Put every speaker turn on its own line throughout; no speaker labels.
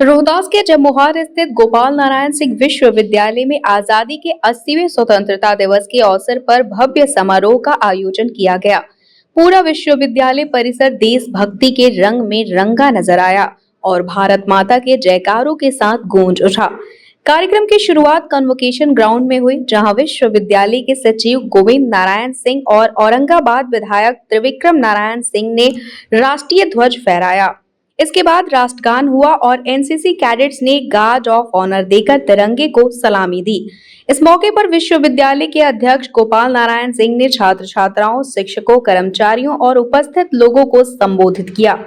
रोहतास के जमोहार स्थित गोपाल नारायण सिंह विश्वविद्यालय में आजादी के 80वें स्वतंत्रता दिवस के अवसर पर भव्य समारोह का आयोजन किया गया। पूरा विश्वविद्यालय परिसर देशभक्ति के रंग में रंगा नजर आया और भारत माता के जयकारों के साथ गूंज उठा। कार्यक्रम की शुरुआत कन्वोकेशन ग्राउंड में हुई, जहां विश्वविद्यालय के सचिव गोविंद नारायण सिंह और औरंगाबाद विधायक त्रिविक्रम नारायण सिंह ने राष्ट्रीय ध्वज फहराया। इसके बाद राष्ट्रगान हुआ और एनसीसी कैडेट्स ने गार्ड ऑफ ऑनर देकर तिरंगे को सलामी दी। इस मौके पर विश्वविद्यालय के अध्यक्ष गोपाल नारायण सिंह ने छात्र छात्राओं, शिक्षकों, कर्मचारियों और उपस्थित लोगों को संबोधित किया।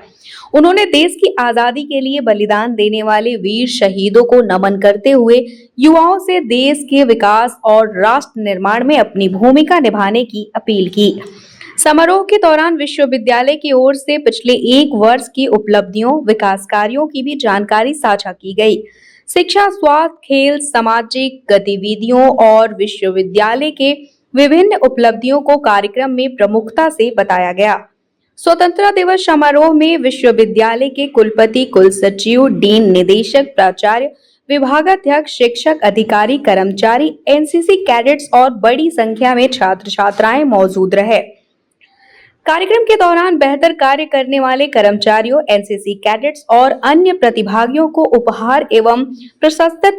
उन्होंने देश की आजादी के लिए बलिदान देने वाले वीर शहीदों को नमन करते हुए युवाओं से देश के विकास और राष्ट्र निर्माण में अपनी भूमिका निभाने की अपील की। समारोह के दौरान विश्वविद्यालय की ओर से पिछले एक वर्ष की उपलब्धियों, विकास कार्यों की भी जानकारी साझा की गई। शिक्षा, स्वास्थ्य, खेल, सामाजिक गतिविधियों और विश्वविद्यालय के विभिन्न उपलब्धियों को कार्यक्रम में प्रमुखता से बताया गया। स्वतंत्रता दिवस समारोह में विश्वविद्यालय के कुलपति, कुलसचिव, डीन, निदेशक, प्राचार्य, विभागाध्यक्ष, शिक्षक, अधिकारी, कर्मचारी, एनसीसी कैडेट्स और बड़ी संख्या में छात्र छात्राएं मौजूद रहे। कार्यक्रम के दौरान बेहतर कार्य करने वाले कर्मचारियों, एनसीसी कैडेट्स और अन्य प्रतिभागियों को उपहार एवं प्रशस्ति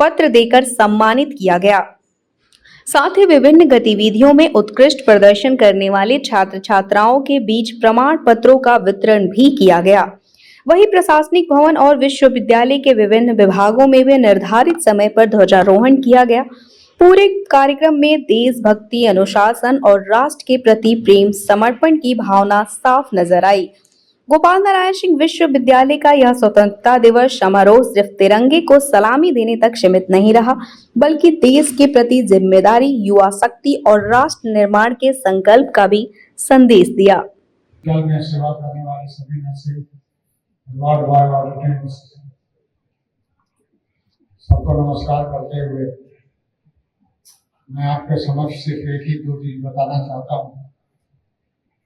पत्र देकर सम्मानित किया गया। साथ ही विभिन्न गतिविधियों में उत्कृष्ट प्रदर्शन करने वाले छात्र छात्राओं के बीच प्रमाण पत्रों का वितरण भी किया गया। वहीं प्रशासनिक भवन और विश्वविद्यालय के विभिन्न विभागों में भी निर्धारित समय पर ध्वजारोहण किया गया। पूरे कार्यक्रम में देशभक्ति, अनुशासन और राष्ट्र के प्रति प्रेम, समर्पण की भावना साफ नजर आई। गोपाल नारायण सिंह विश्वविद्यालय का यह स्वतंत्रता दिवस समारोह सिर्फ तिरंगे को सलामी देने तक सीमित नहीं रहा, बल्कि देश के प्रति जिम्मेदारी, युवा शक्ति और राष्ट्र निर्माण के संकल्प का भी संदेश दिया।
में सेवा करने वाले सभी नर्सिंग वार्ड बॉय और अटेंडेंट्स सबको नमस्कार करते हुए मैं आपके समक्ष सिर्फ एक ही दो चीज बताना चाहता हूँ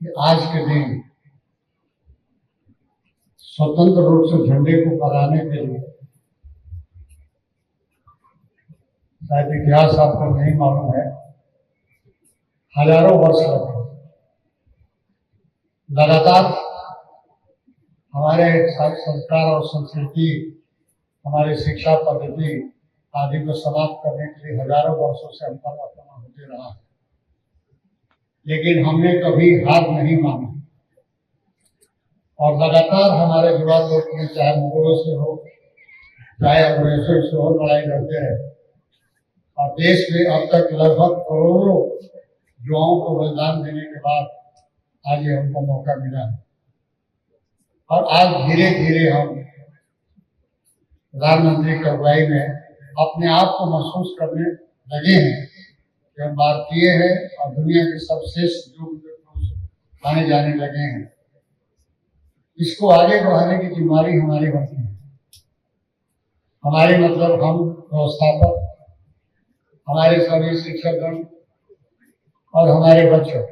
कि आज के दिन स्वतंत्र रूप से झंडे को फहराने के लिए शायद इतिहास आपको नहीं मालूम है, हजारों वर्ष लगे। लगातार हमारे संस्कार और संस्कृति, हमारी शिक्षा पद्धति आदि को समाप्त करने के लिए हजारों वर्षों से हम परिवर्तन होते रहा है, लेकिन हमने कभी हार नहीं मानी और लगातार हमारे युवा लोग में चाहे मुगलों से हो, चाहे अंग्रेजों से हो, लड़ाई लड़ते रहे और देश में अब तक लगभग करोड़ों युवाओं को बलिदान देने के बाद आज ये हमको मौका मिला है और आज धीरे धीरे हम प्रधानमंत्री की अगुवाई में अपने आप को महसूस करने लगे हैं कि हम भारतीय हैं और दुनिया के सर्वश्रेष्ठ युग माने जाने लगे हैं। इसको आगे बढ़ाने की जिम्मेदारी हमारी बनती है। हमारे मतलब हम व्यवस्थापक, हमारे सभी शिक्षकगण और हमारे बच्चों,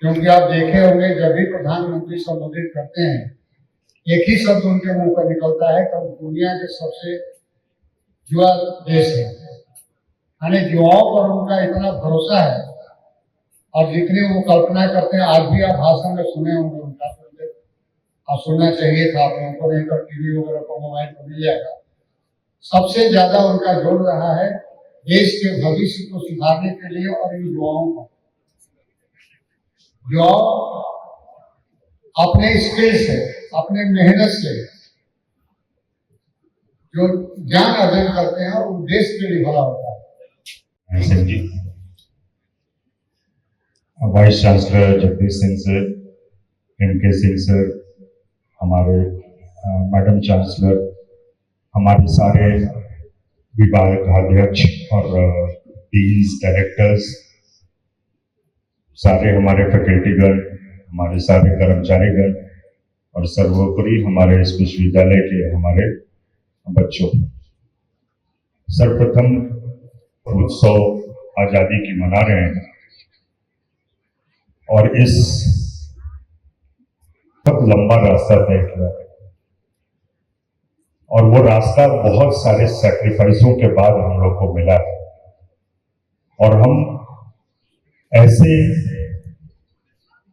क्योंकि आप देखे होंगे जब भी प्रधानमंत्री संबोधित करते हैं एक ही शब्द उनके मुंह पर निकलता है कि दुनिया के सबसे युवा देश है। यानी युवाओं पर उनका इतना भरोसा है और जितनी वो कल्पना करते हैं, आज भी आप भाषण में सुने होंगे उनका, और सुनना चाहिए था आप लोगों को, नहीं तो टीवी वगैरह को मोबाइल पर मिल जाएगा। सबसे ज्यादा उनका जोर रहा है देश के भविष्य को सुधारने के लिए और इन युवाओं को, जो अपने स्किल से, अपने मेहनत से जो ज्ञान अर्जन करते हैं और देश के लिए भला होता है।
Vice chancellor Jagdish Singh sir, MK Singh sir, हमारे मैडम चांसलर, हमारे सारे विभागाध्यक्ष और डीन्स, डायरेक्टर्स, सारे हमारे फैकल्टीगण, हमारे सारे कर्मचारीगण और सर्वोपरि हमारे इस विश्वविद्यालय के हमारे बच्चों, सर्वप्रथम उत्सव आजादी की मना रहे हैं और इस बहुत लंबा रास्ता तय किया है। और वो रास्ता बहुत सारे सैक्रिफाइसों के बाद हम लोग को मिला है। और हम ऐसे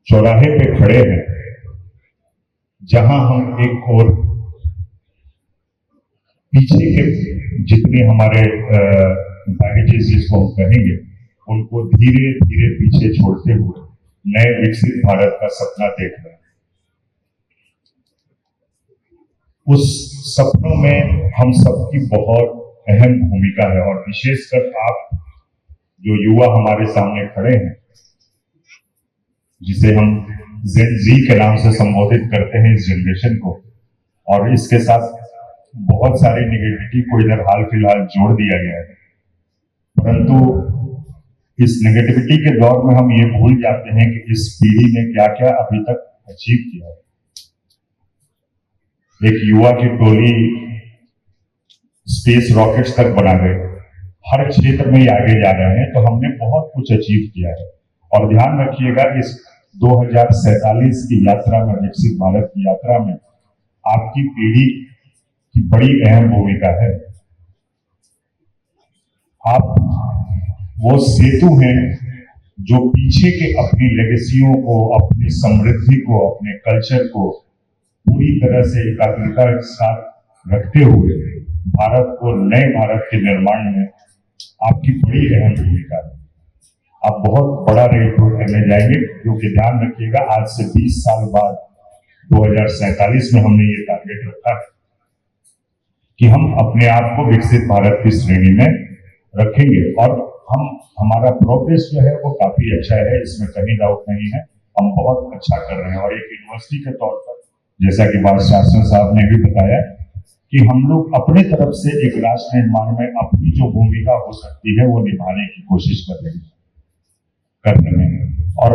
चौराहे पे खड़े हैं जहां हम एक और पीछे के जितने हमारे बैगेजेस जिसको हम कहेंगे उनको धीरे धीरे पीछे छोड़ते हुए नए विकसित भारत का सपना देख रहे हैं। उस सपनों में हम सबकी बहुत अहम भूमिका है और विशेषकर आप जो युवा हमारे सामने खड़े हैं, जिसे हम जेन जी के नाम से संबोधित करते हैं इस जनरेशन को, और इसके साथ बहुत सारी नेगेटिविटी को इधर हाल फिलहाल जोड़ दिया गया है। परंतु इस नेगेटिविटी के दौर में हम ये भूल जाते हैं कि इस पीढ़ी ने क्या क्या अभी तक अचीव किया है। एक युवा की टोली स्पेस रॉकेट्स तक बना गए, हर क्षेत्र में ही आगे जा रहे हैं, तो हमने बहुत कुछ अचीव किया है। और ध्यान रखिएगा, इस 2047 की यात्रा में, विकसित भारत की यात्रा में आपकी पीढ़ी की बड़ी अहम भूमिका है। आप वो सेतु हैं जो पीछे के अपनी लेगेसियों को, अपनी समृद्धि को, अपने कल्चर को पूरी तरह से एकाग्रता के साथ रखते हुए भारत को, नए भारत के निर्माण में आपकी बड़ी अहम भूमिका है। आप बहुत बड़ा रेट करने जाएंगे, क्योंकि ध्यान रखिएगा आज से 20 साल बाद 2047 में हमने ये टारगेट रखा है कि हम अपने आप को विकसित भारत की श्रेणी में रखेंगे। और हमारा प्रोग्रेस जो है वो काफी अच्छा है, इसमें कहीं डाउट नहीं है, हम बहुत अच्छा कर रहे हैं। और एक यूनिवर्सिटी के तौर पर, जैसा कि वाइस चांसलर साहब ने भी बताया, कि हम लोग अपने तरफ से एक राष्ट्र निर्माण में अपनी जो भूमिका हो सकती है वो निभाने की कोशिश कर रहे हैं। और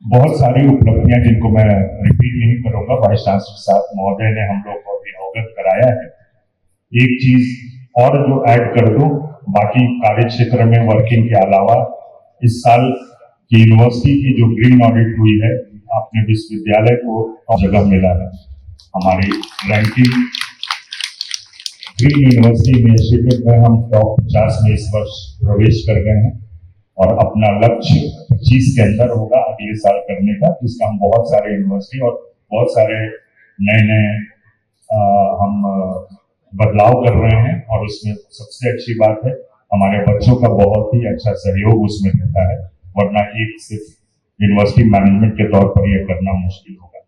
बहुत सारी उपलब्धियां जिनको मैं रिपीट नहीं करूंगा, वाइस चांसलर साहब महोदय ने हम लोग को अभी अवगत कराया है। एक चीज और जो ऐड कर दूं, बाकी कार्य क्षेत्र में वर्किंग के अलावा इस साल की यूनिवर्सिटी की जो ग्रीन ऑडिट हुई है, अपने विश्वविद्यालय को जगह मिला है। हमारी रैंकिंग ग्रीन यूनिवर्सिटी इनिशिएटिव में हम टॉप 50 में इस वर्ष प्रवेश कर गए हैं और अपना लक्ष्य 25 के अंदर होगा अगले साल करने का, जिसका हम बहुत सारे यूनिवर्सिटी और बहुत सारे नए हम बदलाव कर रहे हैं। और उसमें सबसे अच्छी बात है, हमारे बच्चों का बहुत ही अच्छा सहयोग उसमें रहता है, वरना एक सिर्फ यूनिवर्सिटी मैनेजमेंट के तौर पर यह करना मुश्किल होगा।